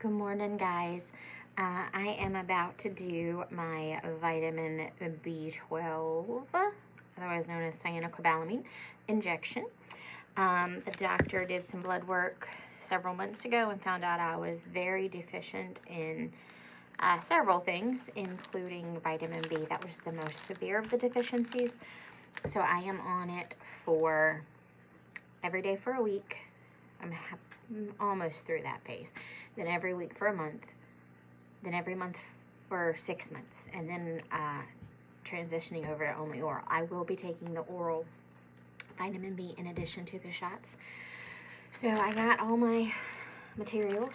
Good morning, guys. I am about to do my vitamin B12, otherwise known as cyanocobalamin, injection. The doctor did some blood work several months ago and found out I was very deficient in several things, including vitamin B. That was the most severe of the deficiencies. So I am on it for every day for a week. I'm almost through that phase. Then every week for a month. Then every month for 6 months. And then transitioning over to only oral. I will be taking the oral vitamin B in addition to the shots. So I got all my materials.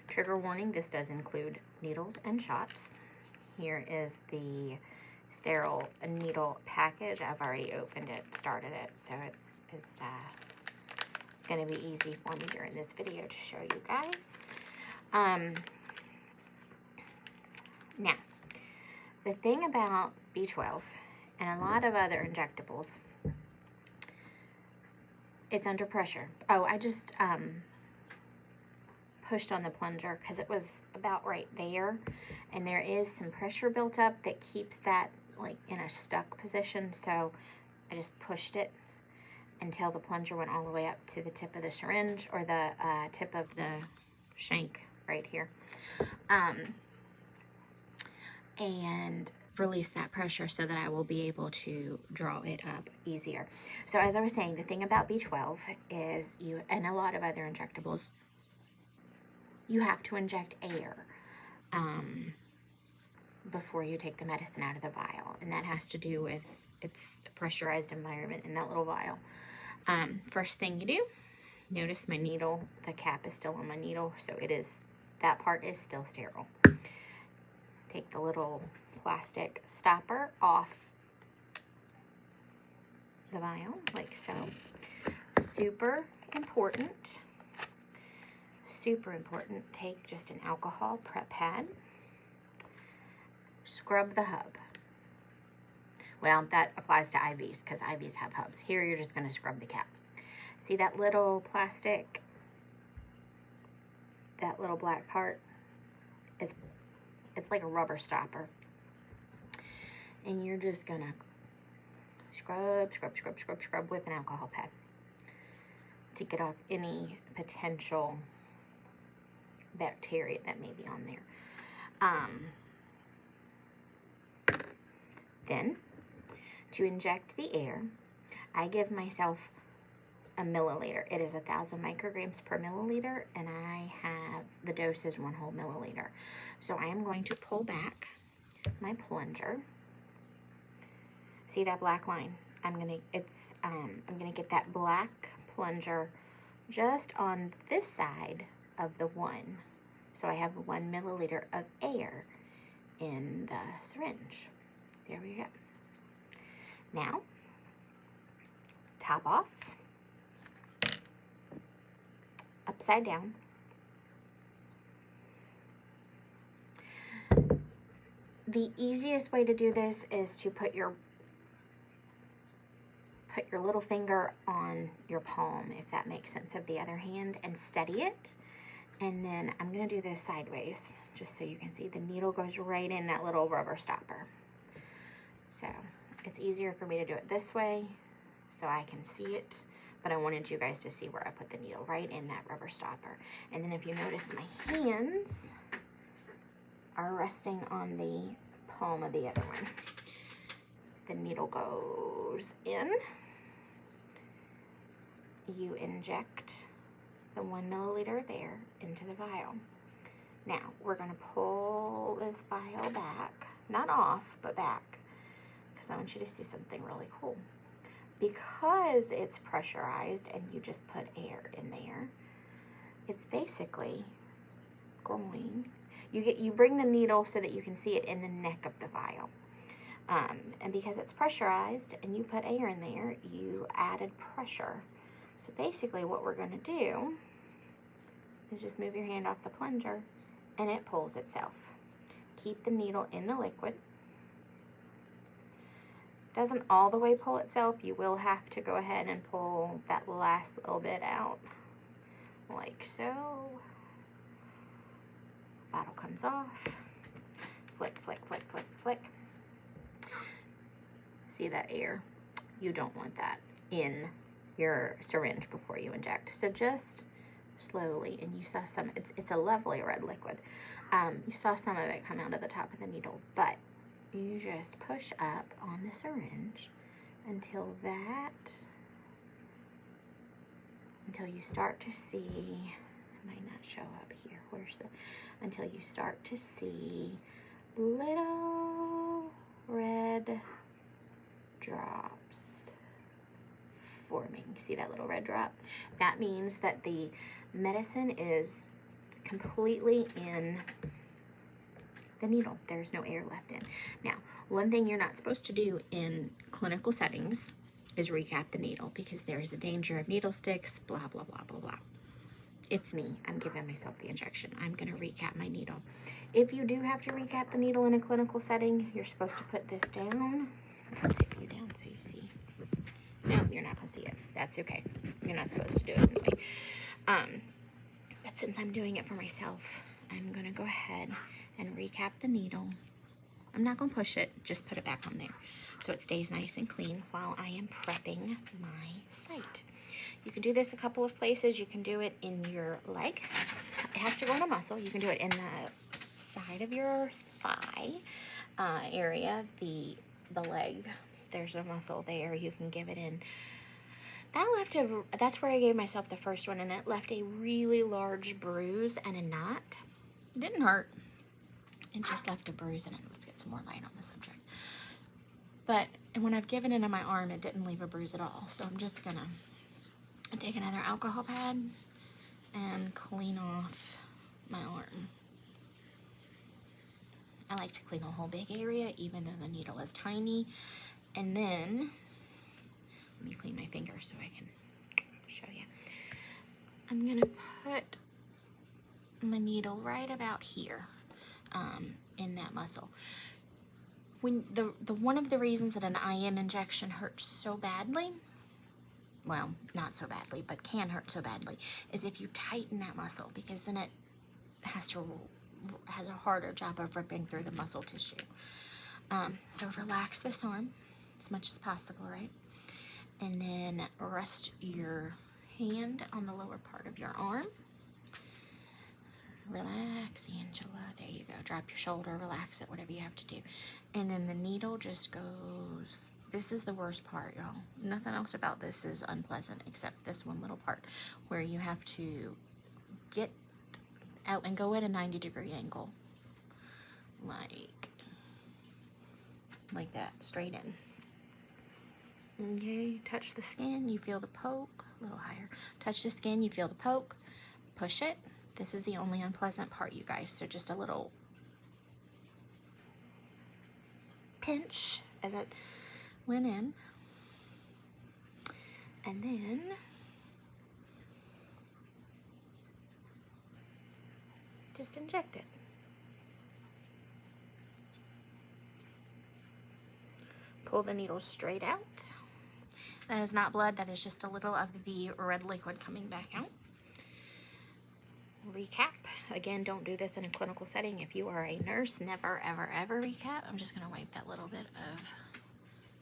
Trigger warning, this does include needles and shots. Here is the sterile needle package. I've already opened it, started it, so it's going to be easy for me during this video to show you guys. Now, the thing about B12 and a lot of other injectables, it's under pressure. Oh, I just pushed on the plunger because it was about right there, and there is some pressure built up that keeps that like in a stuck position, so I just pushed it until the plunger went all the way up to the tip of the syringe, or the tip of the shank right here, and release that pressure so that I will be able to draw it up easier. So as I was saying, the thing about B12 is you, and a lot of other injectables, you have to inject air before you take the medicine out of the vial, and that has to do with it's a pressurized environment in that little vial. First thing you do, notice my needle, the cap is still on my needle, so it is, that part is still sterile. Take the little plastic stopper off the vial, like so. Super important, take just an alcohol prep pad, scrub the hub. Well, that applies to IVs because IVs have hubs. Here you're just going to scrub the cap. See that little plastic, that little black part? It's like a rubber stopper. And you're just going to scrub with an alcohol pad to get off any potential bacteria that may be on there. Then, to inject the air, I give myself a milliliter. It is 1,000 micrograms per milliliter, and I have, the dose is 1 whole milliliter. So I am going to pull back my plunger. See that black line? I'm gonna get that black plunger just on this side of the 1. So I have 1 milliliter of air in the syringe. There we go. Now, top off, upside down. The easiest way to do this is to put your little finger on your palm, if that makes sense, of the other hand, and steady it. And then I'm going to do this sideways, just so you can see the needle goes right in that little rubber stopper. So it's easier for me to do it this way so I can see it, but I wanted you guys to see where I put the needle, right in that rubber stopper. And then if you notice, my hands are resting on the palm of the other one. The needle goes in. You inject the 1 milliliter there into the vial. Now, we're going to pull this vial back, not off, but back, because I want you to see something really cool. Because it's pressurized and you just put air in there, it's basically going, you bring the needle so that you can see it in the neck of the vial. And because it's pressurized and you put air in there, you added pressure. So basically what we're going to do is just move your hand off the plunger and it pulls itself. Keep the needle in the liquid. Doesn't all the way pull itself. You will have to go ahead and pull that last little bit out. like so. Bottle comes off. Flick, flick, flick, flick, flick. See that air? You don't want that in your syringe before you inject. So just slowly, and you saw some, it's a lovely red liquid. You saw some of it come out of the top of the needle, but you just push up on the syringe until you start to see, it might not show up here, until you start to see little red drops forming. See that little red drop? That means that the medicine is completely in the needle. There's no air left in. Now, one thing you're not supposed to do in clinical settings is recap the needle, because there's a danger of needle sticks, blah, blah, blah, blah, blah. It's me. I'm giving myself the injection. I'm going to recap my needle. If you do have to recap the needle in a clinical setting, you're supposed to put this down. I'll tip you down so you see. No, you're not going to see it. That's okay. You're not supposed to do it anyway. But since I'm doing it for myself, I'm going to go ahead and recap the needle. I'm not going to push it. Just put it back on there so it stays nice and clean while I am prepping my site. You can do this a couple of places. You can do it in your leg. It has to go in a muscle. You can do it in the side of your thigh area, the leg. There's a muscle there. You can give it in. That's where I gave myself the first one, and it left a really large bruise and a knot. It didn't hurt. It just left a bruise in it. Let's get some more light on the subject. But when I've given it in my arm, it didn't leave a bruise at all. So I'm just gonna take another alcohol pad and clean off my arm. I like to clean a whole big area, even though the needle is tiny. And then, let me clean my fingers so I can show you. I'm gonna put my needle right about here in that muscle. When one of the reasons that an IM injection hurts so badly, well, not so badly, but can hurt so badly, is if you tighten that muscle, because then it has a harder job of ripping through the muscle tissue. So relax this arm as much as possible, right? And then rest your hand on the lower part of your arm. Relax, Angela. There you go. Drop your shoulder, relax it, whatever you have to do. And then the needle just goes. This is the worst part, y'all. Nothing else about this is unpleasant except this one little part where you have to get out and go at a 90-degree angle. Like that, straight in. Okay, touch the skin, you feel the poke. A little higher. Touch the skin, you feel the poke. Push it. This is the only unpleasant part, you guys. So just a little pinch as it went in. And then just inject it. Pull the needle straight out. That is not blood, that is just a little of the red liquid coming back out. Recap. Again, don't do this in a clinical setting. If you are a nurse, never, ever, ever recap. I'm just going to wipe that little bit of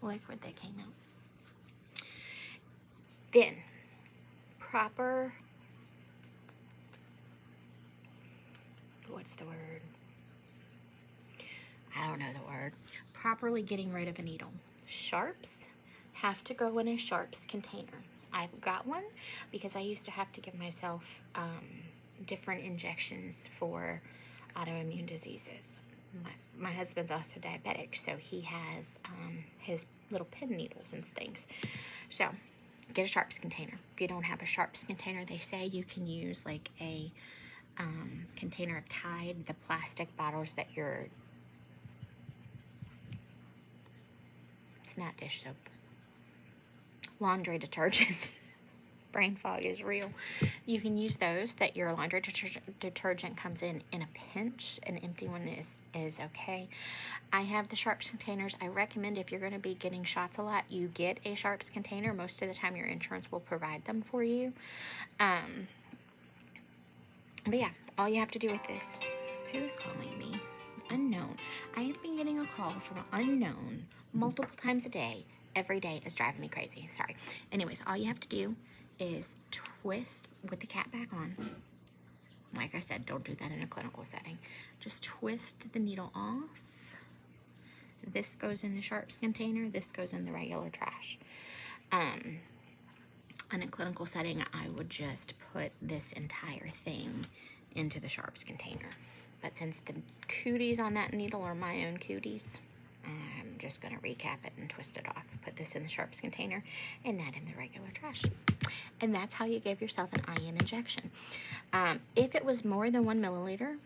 liquid that came out. Then, proper, what's the word? I don't know the word. Properly getting rid of a needle. Sharps have to go in a sharps container. I've got one because I used to have to give myself different injections for autoimmune diseases. My husband's also diabetic, so he has his little pin needles and things. So get a sharps container. If you don't have a sharps container, they say you can use like a container of Tide, the plastic bottles that you're, it's not dish soap, laundry detergent. Brain fog is real. You can use those that your laundry detergent comes in a pinch. An empty one is okay. I have the sharps containers. I recommend if you're going to be getting shots a lot, you get a sharps container. Most of the time your insurance will provide them for you. But yeah, all you have to do with this. Who's calling me? Unknown. I have been getting a call from an unknown multiple times a day. Every day is driving me crazy. Sorry. Anyways, all you have to do is twist with the cap back on. Like I said, don't do that in a clinical setting. Just twist the needle off. This goes in the sharps container. This goes in the regular trash. In a clinical setting, I would just put this entire thing into the sharps container. But since the cooties on that needle are my own cooties, I'm just going to recap it and twist it off. Put this in the sharps container and that in the regular trash. And that's how you give yourself an IM injection. If it was more than 1 milliliter,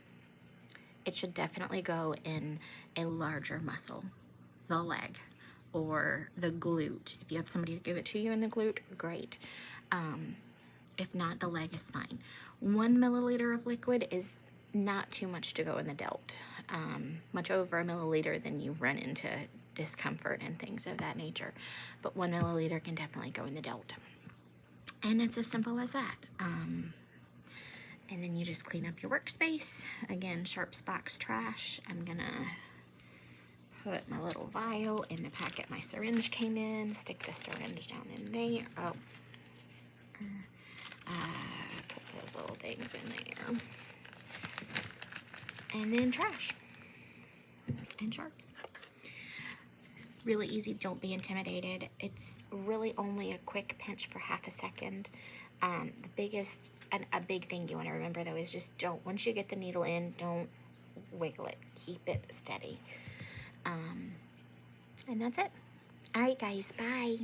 it should definitely go in a larger muscle, the leg or the glute. If you have somebody to give it to you in the glute, great. If not, the leg is fine. 1 milliliter of liquid is not too much to go in the delt. Much over a milliliter, then you run into discomfort and things of that nature. But 1 milliliter can definitely go in the delt. And it's as simple as that. And then you just clean up your workspace. Again, Sharps box trash. I'm gonna put my little vial in the packet my syringe came in. Stick the syringe down in there. Oh. Put those little things in there. And then trash. And Sharps. Really easy, don't be intimidated. It's really only a quick pinch for half a second. A big thing you want to remember though is just once you get the needle in, don't wiggle it. Keep it steady. And that's it. All right, guys, bye.